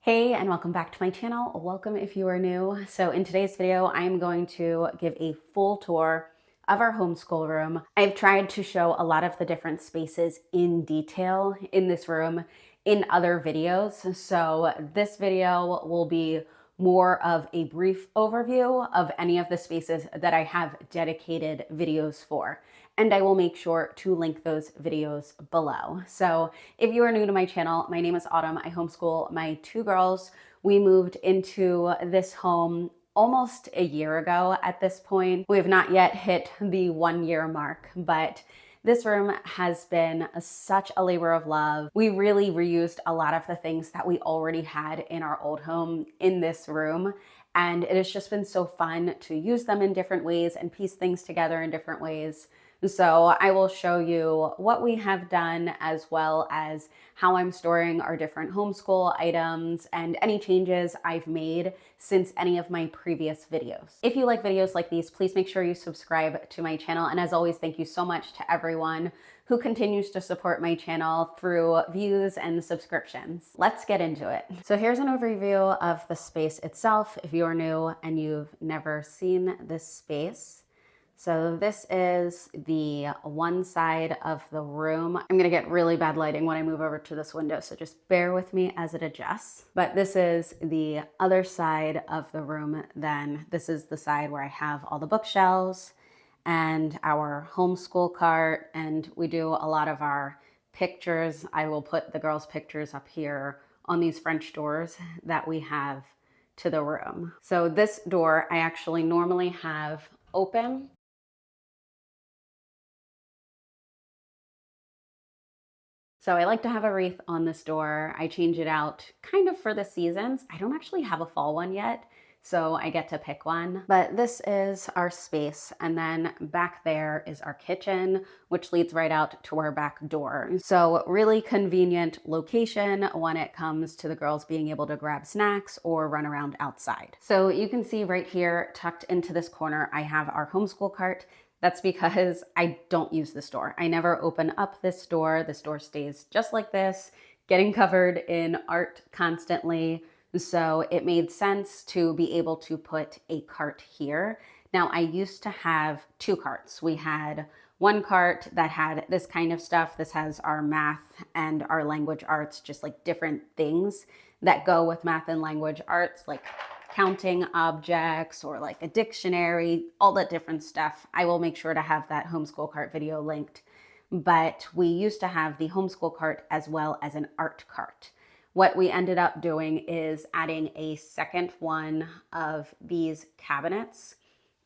Hey, and welcome back to my channel. Welcome if you are new. So in today's video, I am going to give a full tour of our homeschool room. I've tried to show a lot of the different spaces in detail in this room in other videos. So this video will be more of a brief overview of any of the spaces that I have dedicated videos for. And I will make sure to link those videos below. So if you are new to my channel, my name is Autumn. I homeschool my two girls. We moved into this home almost a year ago at this point. We have not yet hit the 1 year mark, but this room has been such a labor of love. We really reused a lot of the things that we already had in our old home in this room. And it has just been so fun to use them in different ways and piece things together in different ways. So I will show you what we have done, as well as how I'm storing our different homeschool items and any changes I've made since any of my previous videos. If you like videos like these, please make sure you subscribe to my channel. And as always, thank you so much to everyone who continues to support my channel through views and subscriptions. Let's get into it. So here's an overview of the space itself if you're new and you've never seen this space. So this is the one side of the room. I'm gonna get really bad lighting when I move over to this window, so just bear with me as it adjusts. But this is the other side of the room. Then this is the side where I have all the bookshelves and our homeschool cart, and we do a lot of our pictures. I will put the girls' pictures up here on these French doors that we have to the room. So this door I actually normally have open. So I like to have a wreath on this door. I change it out kind of for the seasons. I don't actually have a fall one yet, so I get to pick one. But this is our space. And then back there is our kitchen, which leads right out to our back door. So really convenient location when it comes to the girls being able to grab snacks or run around outside. So you can see right here, tucked into this corner, I have our homeschool cart. That's because I don't use this door. I never open up this door. This door stays just like this, getting covered in art constantly. So it made sense to be able to put a cart here. Now, I used to have two carts. We had one cart that had this kind of stuff. This has our math and our language arts, just like different things that go with math and language arts, like counting objects or like a dictionary, all that different stuff. I will make sure to have that homeschool cart video linked. But we used to have the homeschool cart as well as an art cart. What we ended up doing is adding a second one of these cabinets.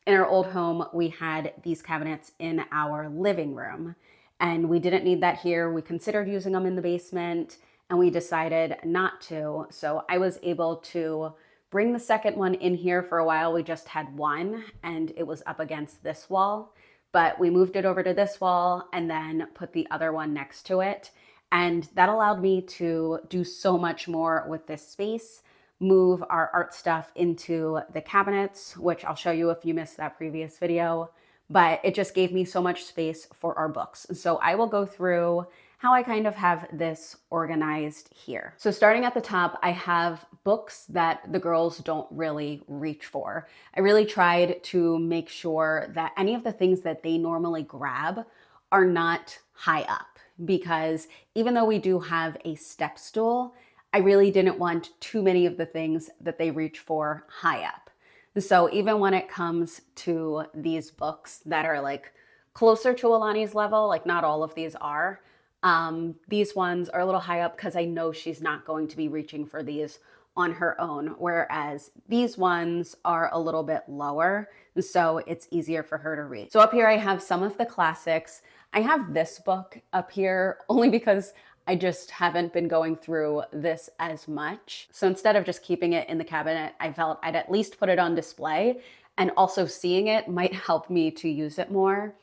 In our old home, we had these cabinets in our living room, and we didn't need that here. We considered using them in the basement, and we decided not to. So I was able to bring the second one in here. For a while. We just had one, and it was up against this wall, but we moved it over to this wall and then put the other one next to it. And that allowed me to do so much more with this space, move our art stuff into the cabinets, which I'll show you if you missed that previous video, but it just gave me so much space for our books. So I will go through how I kind of have this organized here. So starting at the top, I have books that the girls don't really reach for. I really tried to make sure that any of the things that they normally grab are not high up, because even though we do have a step stool, I really didn't want too many of the things that they reach for high up. So even when it comes to these books that are like closer to Alani's level, like not all of these are, these ones are a little high up because I know she's not going to be reaching for these on her own, whereas these ones are a little bit lower, so it's easier for her to read. So up here I have some of the classics. I have this book up here only because I just haven't been going through this as much. So instead of just keeping it in the cabinet, I felt I'd at least put it on display, and also seeing it might help me to use it more.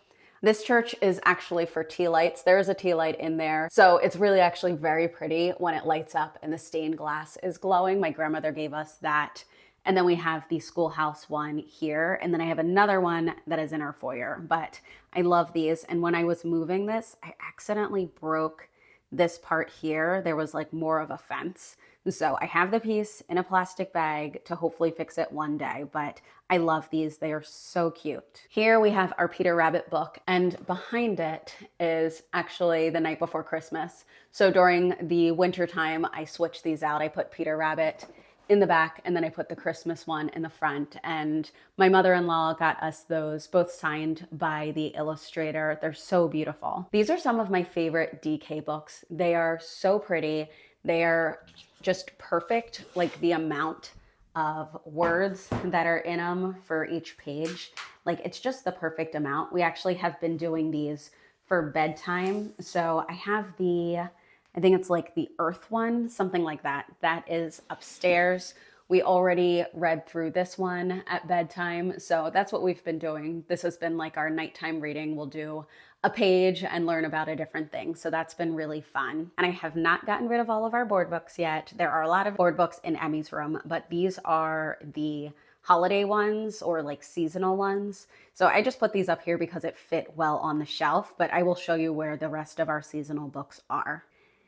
This church is actually for tea lights. There is a tea light in there. So it's really actually very pretty when it lights up and the stained glass is glowing. My grandmother gave us that. And then we have the schoolhouse one here. And then I have another one that is in our foyer, but I love these. And when I was moving this, I accidentally broke this part here. There was like more of a fence. So I have the piece in a plastic bag to hopefully fix it one day, but I love these. They are so cute. Here we have our Peter Rabbit book, and behind it is actually The Night Before Christmas. So during the winter time, I switched these out. I put Peter Rabbit in the back, and then I put the Christmas one in the front. And my mother-in-law got us those, both signed by the illustrator. They're so beautiful. These are some of my favorite DK books. They are so pretty. They are just perfect, like the amount of words that are in them for each page. Like, it's just the perfect amount. We actually have been doing these for bedtime. So I have I think it's like the Earth one, something like that. That is upstairs. We already read through this one at bedtime. So that's what we've been doing. This has been like our nighttime reading. We'll do a page and learn about a different thing. So that's been really fun. And I have not gotten rid of all of our board books yet. There are a lot of board books in Emmy's room, but these are the holiday ones or like seasonal ones. So I just put these up here because it fit well on the shelf, but I will show you where the rest of our seasonal books are.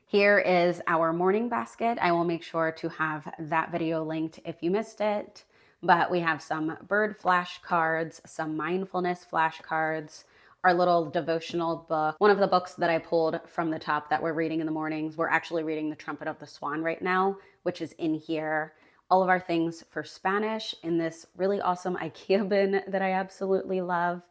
Here is our morning basket. I will make sure to have that video linked if you missed it, but we have some bird flashcards, some mindfulness flashcards, our little devotional book. One of the books that I pulled from the top that we're reading in the mornings, we're actually reading The Trumpet of the Swan right now, which is in here. All of our things for Spanish in this really awesome IKEA bin that I absolutely love.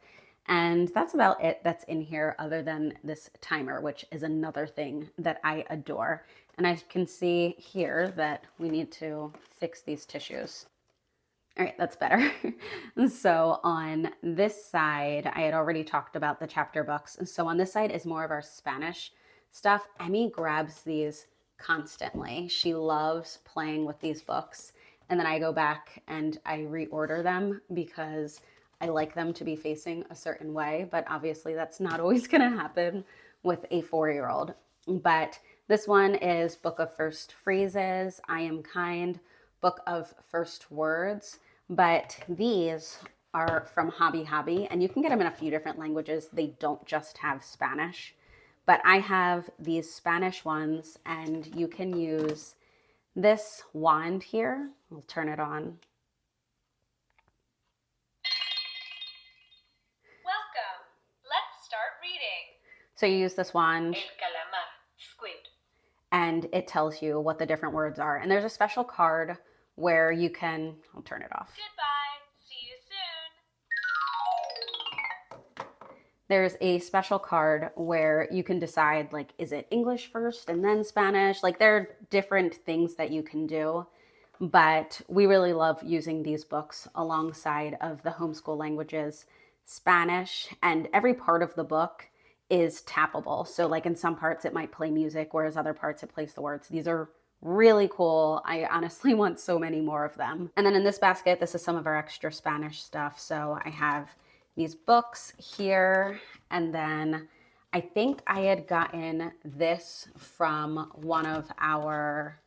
And that's about it that's in here other than this timer, which is another thing that I adore. And I can see here that we need to fix these tissues. All right, that's better. So on this side, I had already talked about the chapter books. So on this side is more of our Spanish stuff. Emmy grabs these constantly. She loves playing with these books. And then I go back and I reorder them because I like them to be facing a certain way, but obviously that's not always going to happen with a 4-year-old. But this one is Book of First Phrases, I Am Kind, Book of First Words. But these are from Hobby Hobby, and you can get them in a few different languages. They don't just have Spanish. But I have these Spanish ones, and you can use this wand here. I'll turn it on. So you use this wand, and it tells you what the different words are. And there's a special card where you can, I'll turn it off. Goodbye, see you soon. There's a special card where you can decide, like, is it English first and then Spanish? Like, there are different things that you can do. But we really love using these books alongside of the homeschool languages, Spanish, and every part of the book is tappable. So like in some parts it might play music, whereas other parts it plays the words. These are really cool. I honestly want so many more of them. And then in this basket, this is some of our extra Spanish stuff. So I have these books here, and then I think I had gotten this from one of our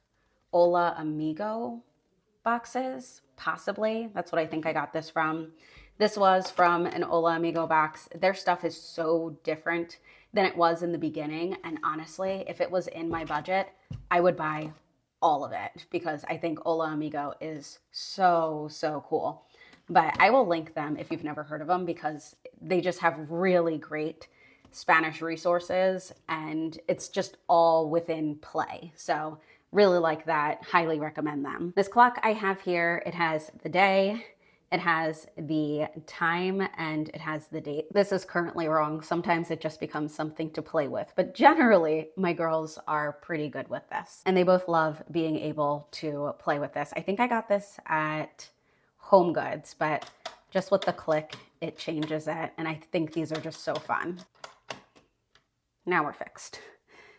Hola Amigo boxes, possibly. That's what I think I got this from. This was from an Hola Amigo box. Their stuff is so different than it was in the beginning. And honestly, if it was in my budget, I would buy all of it because I think Hola Amigo is so, so cool. But I will link them if you've never heard of them because they just have really great Spanish resources and it's just all within play. So really like that, highly recommend them. This clock I have here, it has the day, it has the time, and it has the date. This is currently wrong. Sometimes it just becomes something to play with, but generally my girls are pretty good with this. And they both love being able to play with this. I think I got this at Home Goods, but just with the click, it changes it. And I think these are just so fun. Now we're fixed.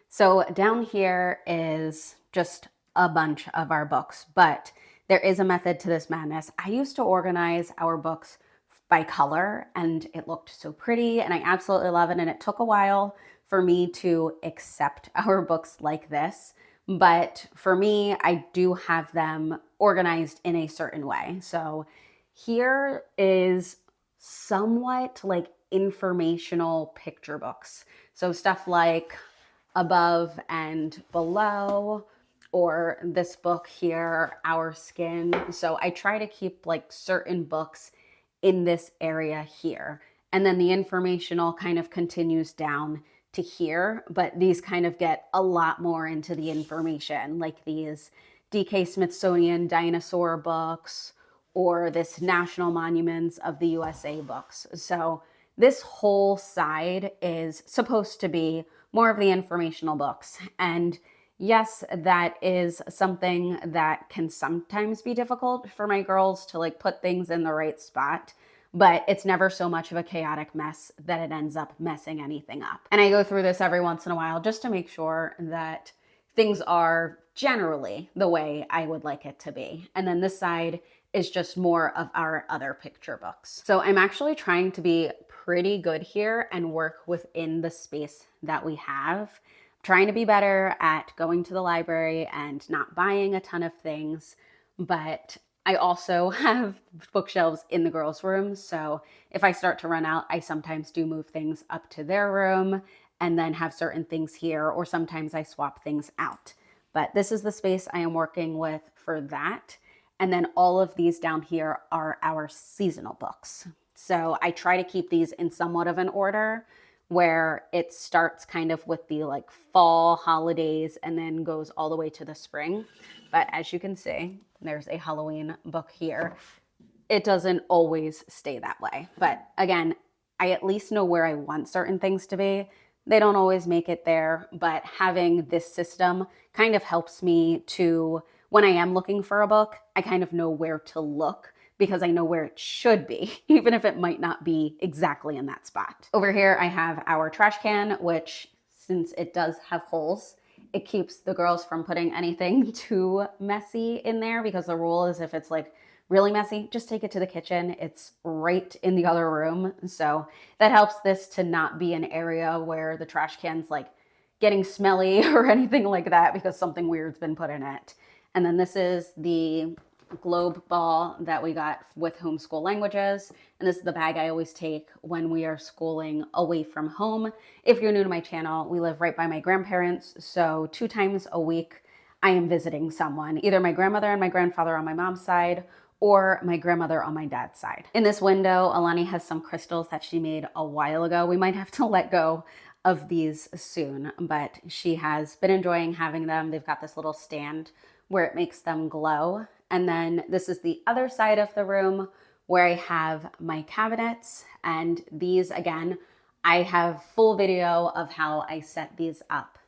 So down here is just a bunch of our books, but there is a method to this madness. I used to organize our books by color and it looked so pretty and I absolutely love it. And it took a while for me to accept our books like this. But for me, I do have them organized in a certain way. So here is somewhat like informational picture books. So stuff like above and below, or this book here, Our Skin. So I try to keep like certain books in this area here. And then the informational kind of continues down to here, but these kind of get a lot more into the information, like these DK Smithsonian dinosaur books or this National Monuments of the USA books. So this whole side is supposed to be more of the informational books. And yes, that is something that can sometimes be difficult for my girls to like put things in the right spot, but it's never so much of a chaotic mess that it ends up messing anything up. And I go through this every once in a while just to make sure that things are generally the way I would like it to be. And then this side is just more of our other picture books. So I'm actually trying to be pretty good here and work within the space that we have. Trying to be better at going to the library and not buying a ton of things, but I also have bookshelves in the girls' room. So if I start to run out, I sometimes do move things up to their room and then have certain things here, or sometimes I swap things out. But this is the space I am working with for that. And then all of these down here are our seasonal books. So I try to keep these in somewhat of an order where it starts kind of with the like fall holidays and then goes all the way to the spring. But as you can see, there's a Halloween book here. It doesn't always stay that way. But again, I at least know where I want certain things to be. They don't always make it there, but having this system kind of helps me to, when I am looking for a book, I kind of know where to look because I know where it should be, even if it might not be exactly in that spot. Over here, I have our trash can, which since it does have holes, it keeps the girls from putting anything too messy in there, because the rule is if it's like really messy, just take it to the kitchen. It's right in the other room. So that helps this to not be an area where the trash can's like getting smelly or anything like that because something weird's been put in it. And then this is the globe ball that we got with Homeschool Languages. And this is the bag I always take when we are schooling away from home. If you're new to my channel, we live right by my grandparents. So 2 times a week, I am visiting someone, either my grandmother and my grandfather on my mom's side or my grandmother on my dad's side. In this window, Alani has some crystals that she made a while ago. We might have to let go of these soon, but she has been enjoying having them. They've got this little stand where it makes them glow. And then this is the other side of the room where I have my cabinets. And these, again, I have full video of how I set these up.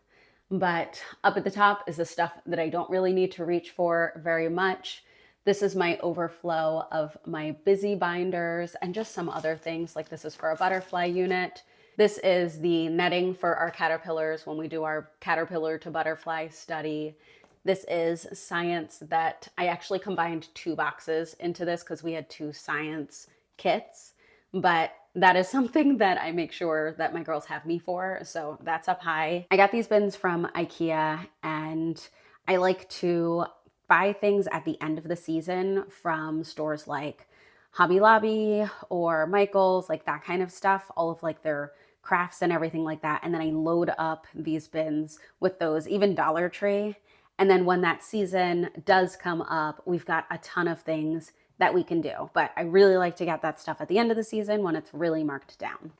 But up at the top is the stuff that I don't really need to reach for very much. This is my overflow of my busy binders and just some other things, like this is for a butterfly unit. This is the netting for our caterpillars when we do our caterpillar to butterfly study. This is science that I actually combined 2 boxes into this because we had 2 science kits, but that is something that I make sure that my girls have me for. So that's up high. I got these bins from IKEA, and I like to buy things at the end of the season from stores like Hobby Lobby or Michael's, like that kind of stuff, all of like their crafts and everything like that. And then I load up these bins with those, even Dollar Tree. And then when that season does come up, we've got a ton of things that we can do. But I really like to get that stuff at the end of the season when it's really marked down.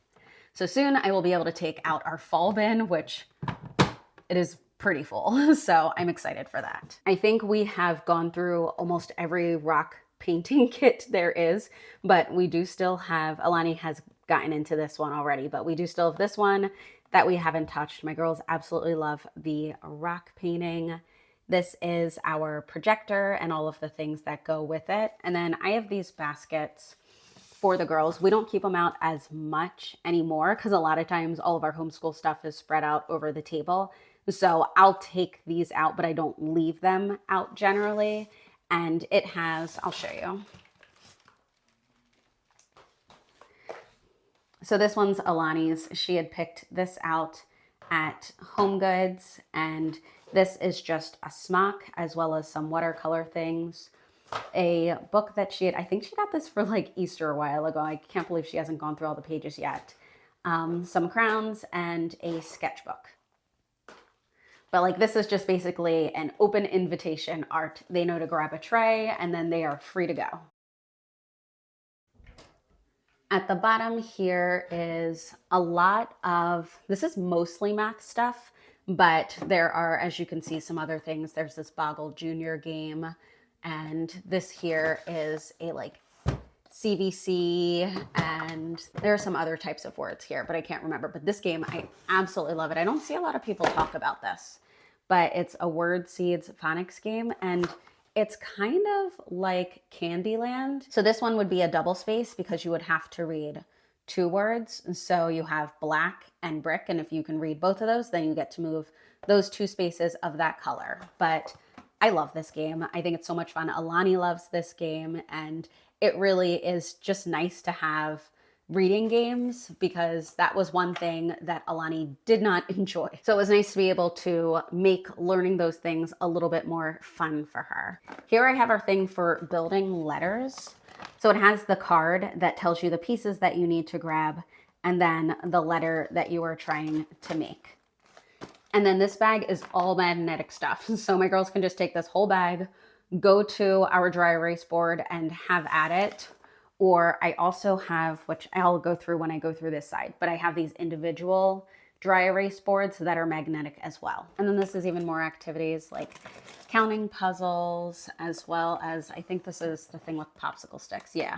So soon I will be able to take out our fall bin, which it is pretty full. So I'm excited for that. I think we have gone through almost every rock painting kit there is, but we do still have, Alani has gotten into this one already, but we do still have this one that we haven't touched. My girls absolutely love the rock painting. This is our projector and all of the things that go with it. And then I have these baskets for the girls. We don't keep them out as much anymore because a lot of times all of our homeschool stuff is spread out over the table. So I'll take these out, but I don't leave them out generally. And it has, I'll show you. So this one's Alani's. She had picked this out at Home Goods, and this is just a smock as well as some watercolor things. A book that she had, I think she got this for like Easter a while ago. I can't believe she hasn't gone through all the pages yet. Some crowns and a sketchbook. But like this is just basically an open invitation art. They know to grab a tray and then they are free to go. At the bottom here is a lot of, this is mostly math stuff, but there are, as you can see, some other things. There's this Boggle Junior game, and this here is a like CVC, and there are some other types of words here, but I can't remember. But this game, I absolutely love it. I don't see a lot of people talk about this, but it's a word seeds phonics game, and it's kind of like Candyland. So this one would be a double space because you would have to read 2 words. So you have black and brick, and if you can read both of those, then you get to move those 2 spaces of that color. But I love this game. I think it's so much fun. Alani loves this game, and it really is just nice to have reading games because that was one thing that Alani did not enjoy. So it was nice to be able to make learning those things a little bit more fun for her. Here I have our thing for building letters. So it has the card that tells you the pieces that you need to grab and then the letter that you are trying to make. And then this bag is all magnetic stuff. So my girls can just take this whole bag, go to our dry erase board and have at it. Or I also have, which I'll go through when I go through this side, but I have these individual dry erase boards that are magnetic as well. And then this is even more activities like counting puzzles, as well as, I think this is the thing with popsicle sticks. Yeah.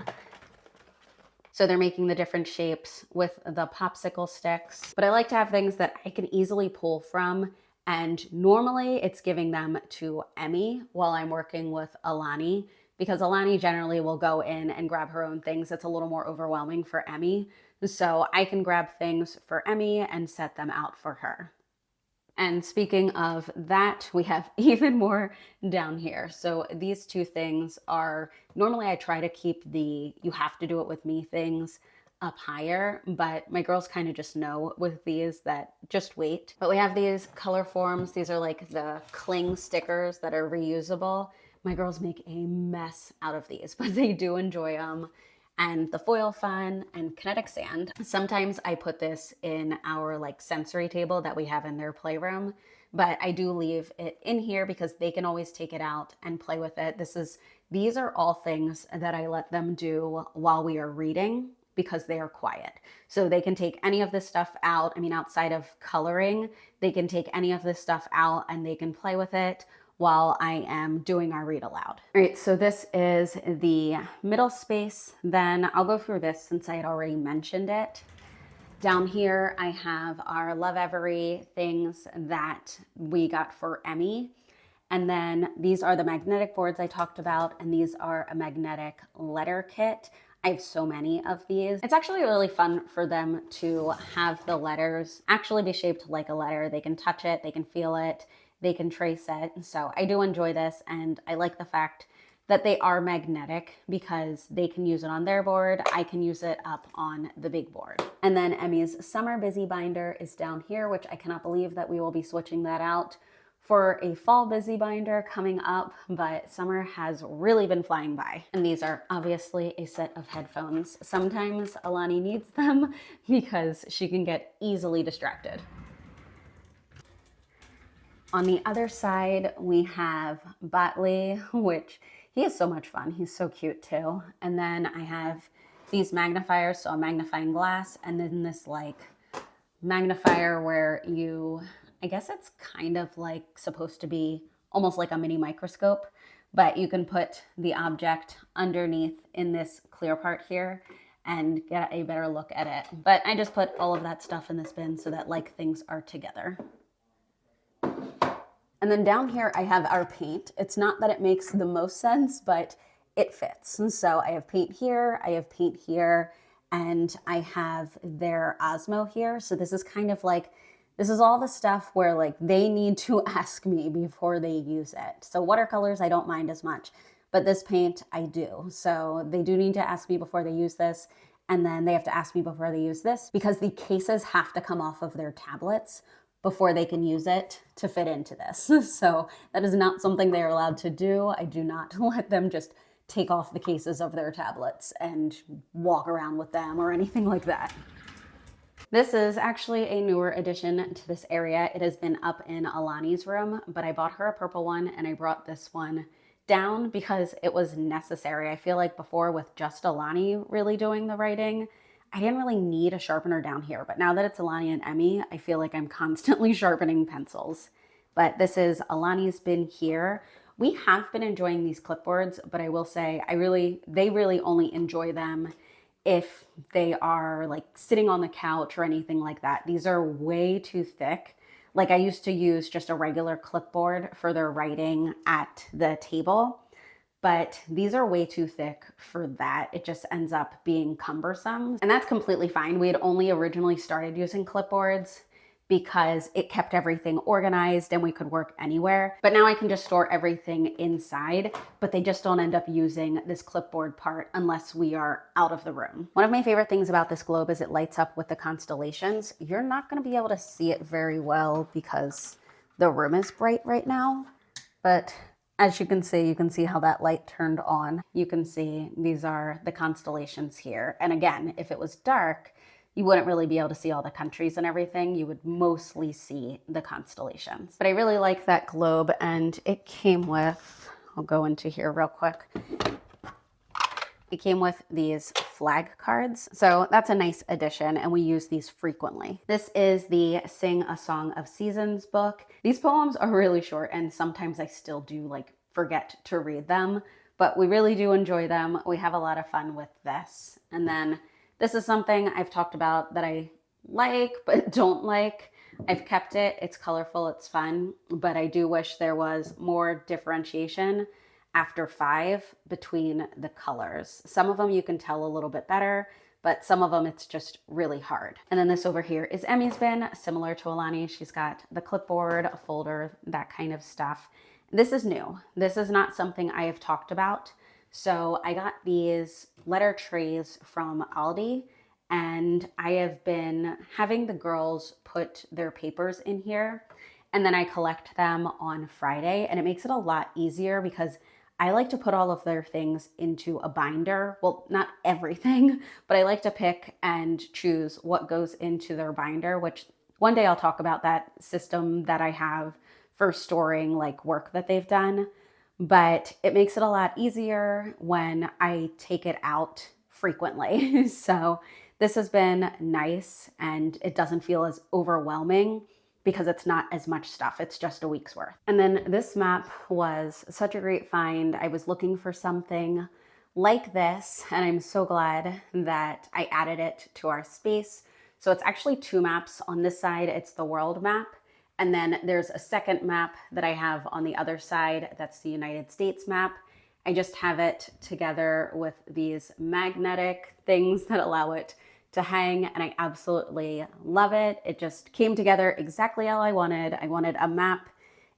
So they're making the different shapes with the popsicle sticks. But I like to have things that I can easily pull from. And normally it's giving them to Emmy while I'm working with Alani, because Alani generally will go in and grab her own things. It's a little more overwhelming for Emmy. So I can grab things for Emmy and set them out for her. And speaking of that, we have even more down here. So these 2 things are, normally I try to keep the you have to do it with me things up higher, but my girls kind of just know with these that just wait. But we have these color forms. These are like the cling stickers that are reusable. My girls make a mess out of these, but they do enjoy them. And the foil fun and kinetic sand. Sometimes I put this in our like sensory table that we have in their playroom, but I do leave it in here because they can always take it out and play with it. These are all things that I let them do while we are reading because they are quiet. So they can take any of this stuff out. I mean, outside of coloring, they can take any of this stuff out and they can play with it while I am doing our read aloud. All right, so this is the middle space. Then I'll go through this since I had already mentioned it. Down here, I have our Love Every things that we got for Emmy. And then these are the magnetic boards I talked about, and these are a magnetic letter kit. I have so many of these. It's actually really fun for them to have the letters actually be shaped like a letter. They can touch it, they can feel it, they can trace it. So I do enjoy this, and I like the fact that they are magnetic because they can use it on their board. I can use it up on the big board. And then Emmy's Summer Busy Binder is down here, which I cannot believe that we will be switching that out for a Fall Busy Binder coming up, but summer has really been flying by. And these are obviously a set of headphones. Sometimes Alani needs them because she can get easily distracted. On the other side, we have BOTLEY, which he is so much fun. He's so cute too. And then I have these magnifiers, so a magnifying glass, and then this like magnifier where I guess it's kind of like supposed to be almost like a mini microscope, but you can put the object underneath in this clear part here and get a better look at it. But I just put all of that stuff in this bin so that like things are together. And then down here, I have our paint. It's not that it makes the most sense, but it fits. And so I have paint here, I have paint here, and I have their OSMO here. So this is kind of like, this is all the stuff where like they need to ask me before they use it. So watercolors, I don't mind as much, but this paint I do. So they do need to ask me before they use this. And then they have to ask me before they use this because the cases have to come off of their tablets before they can use it to fit into this. So that is not something they are allowed to do. I do not let them just take off the cases of their tablets and walk around with them or anything like that. This is actually a newer addition to this area. It has been up in Alani's room, but I bought her a purple one and I brought this one down because it was necessary. I feel like before, with just Alani really doing the writing, I didn't really need a sharpener down here. But now that it's Alani and Emmy, I feel like I'm constantly sharpening pencils. But this is Alani's bin here. We have been enjoying these clipboards, but I will say they really only enjoy them if they are like sitting on the couch or anything like that. These are way too thick. Like, I used to use just a regular clipboard for their writing at the table, but these are way too thick for that. It just ends up being cumbersome, and that's completely fine. We had only originally started using clipboards because it kept everything organized and we could work anywhere. But now I can just store everything inside, but they just don't end up using this clipboard part unless we are out of the room. One of my favorite things about this globe is it lights up with the constellations. You're not going to be able to see it very well because the room is bright right now, but as you can see how that light turned on. You can see these are the constellations here. And again, if it was dark, you wouldn't really be able to see all the countries and everything. You would mostly see the constellations. But I really like that globe, and it came with, I'll go into here real quick. It came with these flag cards. So that's a nice addition, and we use these frequently. This is the Sing a Song of Seasons book. These poems are really short, and sometimes I still do like forget to read them, but we really do enjoy them. We have a lot of fun with this. And then this is something I've talked about that I like but don't like. I've kept it. It's colorful, it's fun, but I do wish there was more differentiation after 5 between the colors. Some of them you can tell a little bit better, but some of them it's just really hard. And then this over here is Emmy's bin, similar to Alani. She's got the clipboard, a folder, that kind of stuff. This is new. This is not something I have talked about. So I got these letter trays from Aldi, and I have been having the girls put their papers in here, and then I collect them on Friday, and it makes it a lot easier because I like to put all of their things into a binder. Well, not everything, but I like to pick and choose what goes into their binder, which one day I'll talk about that system that I have for storing like work that they've done. But it makes it a lot easier when I take it out frequently. So this has been nice, and it doesn't feel as overwhelming because it's not as much stuff. It's just a week's worth. And then this map was such a great find. I was looking for something like this, and I'm so glad that I added it to our space. So it's actually 2 maps. On this side, it's the world map. And then there's a second map that I have on the other side. That's the United States map. I just have it together with these magnetic things that allow it to hang, and I absolutely love it. It just came together exactly how I wanted. I wanted a map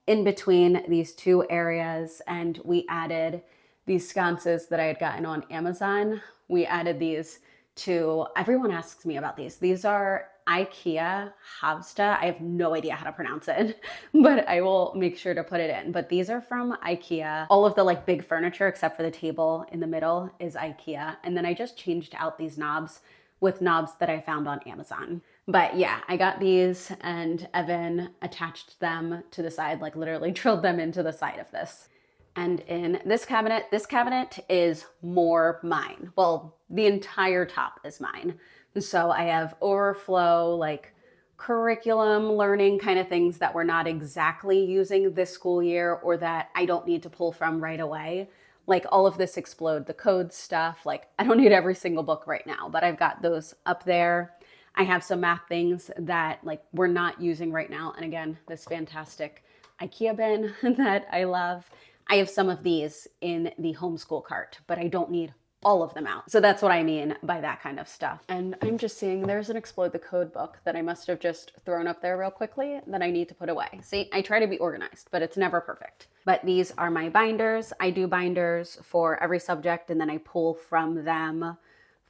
in between these 2 areas, and we added these sconces that I had gotten on Amazon. We added these to, everyone asks me about these. These are IKEA HAVSTA. I have no idea how to pronounce it, but I will make sure to put it in. But these are from IKEA. All of the like big furniture except for the table in the middle is IKEA. And then I just changed out these knobs with knobs that I found on Amazon. But yeah, I got these, and Evan attached them to the side, like literally drilled them into the side of this. And in this cabinet is more mine. Well, the entire top is mine. So I have overflow, like curriculum learning kind of things that we're not exactly using this school year or that I don't need to pull from right away. Like all of this Explode the Code stuff. Like I don't need every single book right now, but I've got those up there. I have some math things that like we're not using right now. And again, this fantastic IKEA bin that I love. I have some of these in the homeschool cart, but I don't need all of them out. So that's what I mean by that kind of stuff. And I'm just seeing there's an Explode the Code book that I must have just thrown up there real quickly that I need to put away. See, I try to be organized, but it's never perfect. But these are my binders. I do binders for every subject, and then I pull from them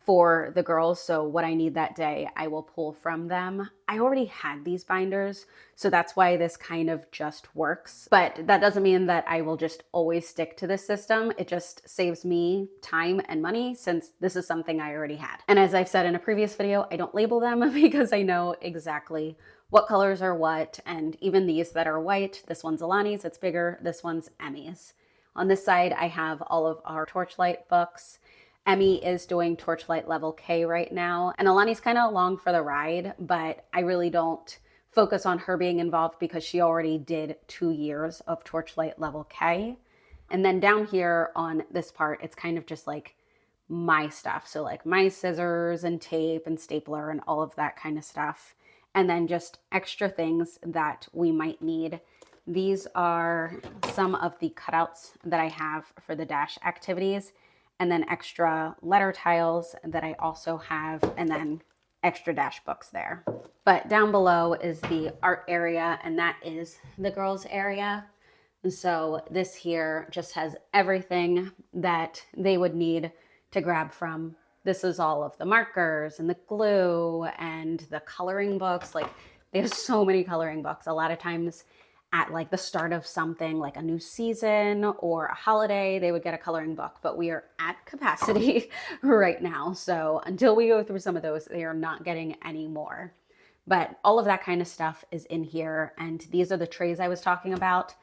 for the girls. So what I need that day, I will pull from them. I already had these binders, so that's why this kind of just works. But that doesn't mean that I will just always stick to this system. It just saves me time and money since this is something I already had. And as I've said in a previous video, I don't label them because I know exactly what colors are what. And even these that are white, this one's Alani's, it's bigger, this one's Emmy's. On this side, I have all of our Torchlight books. Emmy is doing Torchlight Level K right now, and Alani's kind of along for the ride, but I really don't focus on her being involved because she already did 2 years of Torchlight Level K. And then down here on this part, it's kind of just like my stuff. So like my scissors and tape and stapler and all of that kind of stuff. And then just extra things that we might need. These are some of the cutouts that I have for the dash activities, and then extra letter tiles that I also have, and then extra dash books there. But down below is the art area, and that is the girls' area. And so this here just has everything that they would need to grab from. This is all of the markers and the glue and the coloring books. Like, they have so many coloring books. A lot of times at like the start of something like a new season or a holiday, they would get a coloring book, but we are at capacity right now. So until we go through some of those, they are not getting any more. But all of that kind of stuff is in here. And these are the trays I was talking about.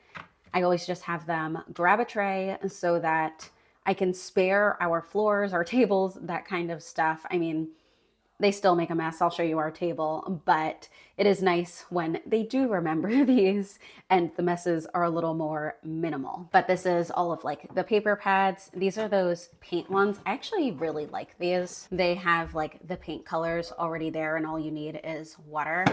I always just have them grab a tray so that I can spare our floors, our tables, that kind of stuff. I mean, they still make a mess. I'll show you our table, but it is nice when they do remember these and the messes are a little more minimal. But this is all of like the paper pads. These are those paint ones. I actually really like these. They have like the paint colors already there and all you need is water.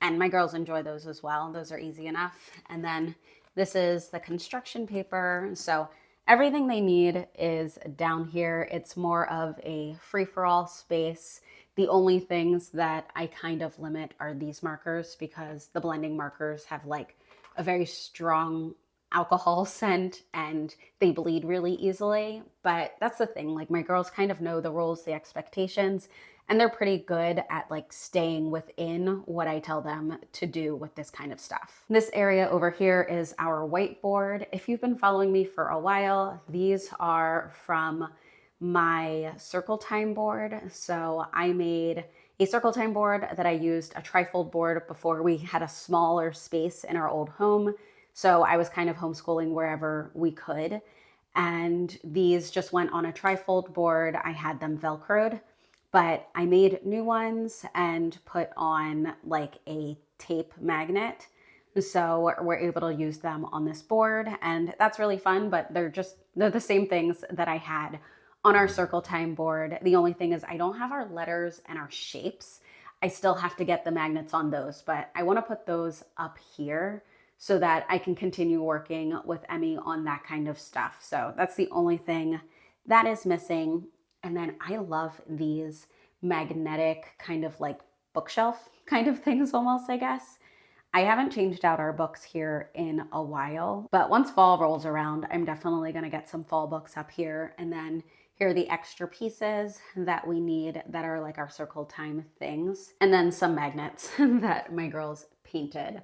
And my girls enjoy those as well. Those are easy enough. And then this is the construction paper. So everything they need is down here. It's more of a free-for-all space. The only things that I kind of limit are these markers because the blending markers have like a very strong alcohol scent and they bleed really easily. But that's the thing, like my girls kind of know the rules, the expectations, and they're pretty good at like staying within what I tell them to do with this kind of stuff. This area over here is our whiteboard. If you've been following me for a while, these are from my circle time board. So I made a circle time board that I used a trifold board before we had a smaller space in our old home. So I was kind of homeschooling wherever we could. And these just went on a trifold board. I had them Velcroed, but I made new ones and put on like a tape magnet. So we're able to use them on this board and that's really fun, but they're the same things that I had on our circle time board. The only thing is I don't have our letters and our shapes. I still have to get the magnets on those, but I want to put those up here so that I can continue working with Emmy on that kind of stuff. So that's the only thing that is missing. And then I love these magnetic kind of like bookshelf kind of things almost, I guess. I haven't changed out our books here in a while, but once fall rolls around, I'm definitely going to get some fall books up here. And then here are the extra pieces that we need that are like our circle time things. And then some magnets that my girls painted.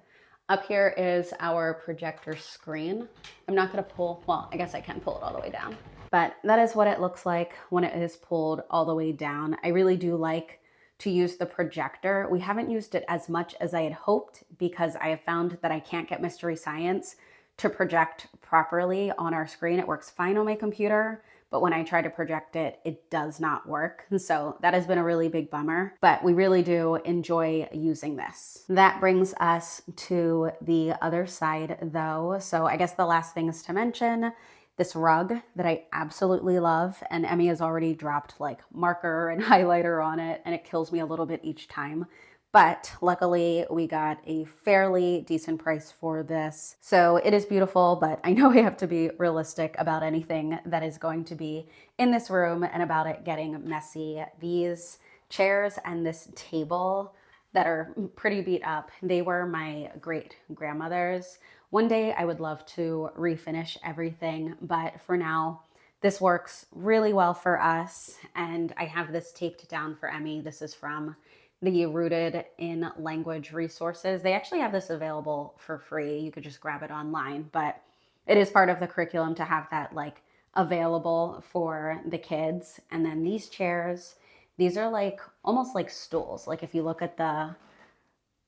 Up here is our projector screen. I'm not going to pull, well, I guess I can pull it all the way down. But that is what it looks like when it is pulled all the way down. I really do like to use the projector. We haven't used it as much as I had hoped because I have found that I can't get Mystery Science to project properly on our screen. It works fine on my computer, but when I try to project it, it does not work. So that has been a really big bummer, but we really do enjoy using this. That brings us to the other side though. So I guess the last thing is to mention this rug that I absolutely love, and Emmy has already dropped like marker and highlighter on it, and it kills me a little bit each time. But luckily we got a fairly decent price for this. So it is beautiful, but I know I have to be realistic about anything that is going to be in this room and about it getting messy. These chairs and this table that are pretty beat up, they were my great grandmother's. One day I would love to refinish everything, but for now, this works really well for us. And I have this taped down for Emmy. This is from the Rooted in Language resources. They actually have this available for free. You could just grab it online, but it is part of the curriculum to have that like available for the kids. And then these chairs, these are like almost like stools. Like if you look at the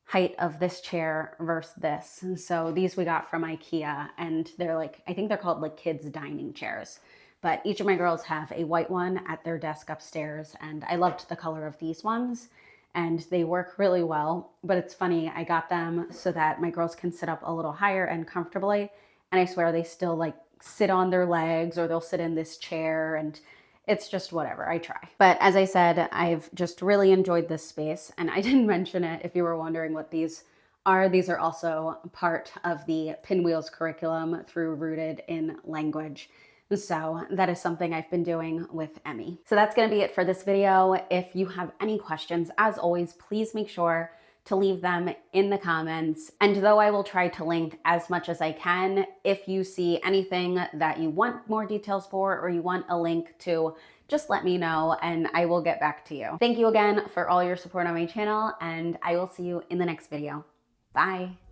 height of this chair versus this. And so these we got from IKEA, and they're like, I think they're called like kids dining chairs. But each of my girls have a white one at their desk upstairs, and I loved the color of these ones, and they work really well. But it's funny, I got them so that my girls can sit up a little higher and comfortably, and I swear they still like sit on their legs, or they'll sit in this chair, and it's just whatever, I try. But as I said, I've just really enjoyed this space, and I didn't mention it if you were wondering what these are. These are also part of the Pinwheels curriculum through Rooted in Language. So that is something I've been doing with Emmy. So that's gonna be it for this video. If you have any questions, as always, please make sure to leave them in the comments. And though I will try to link as much as I can, if you see anything that you want more details for, or you want a link to, just let me know and I will get back to you. Thank you again for all your support on my channel, and I will see you in the next video. Bye.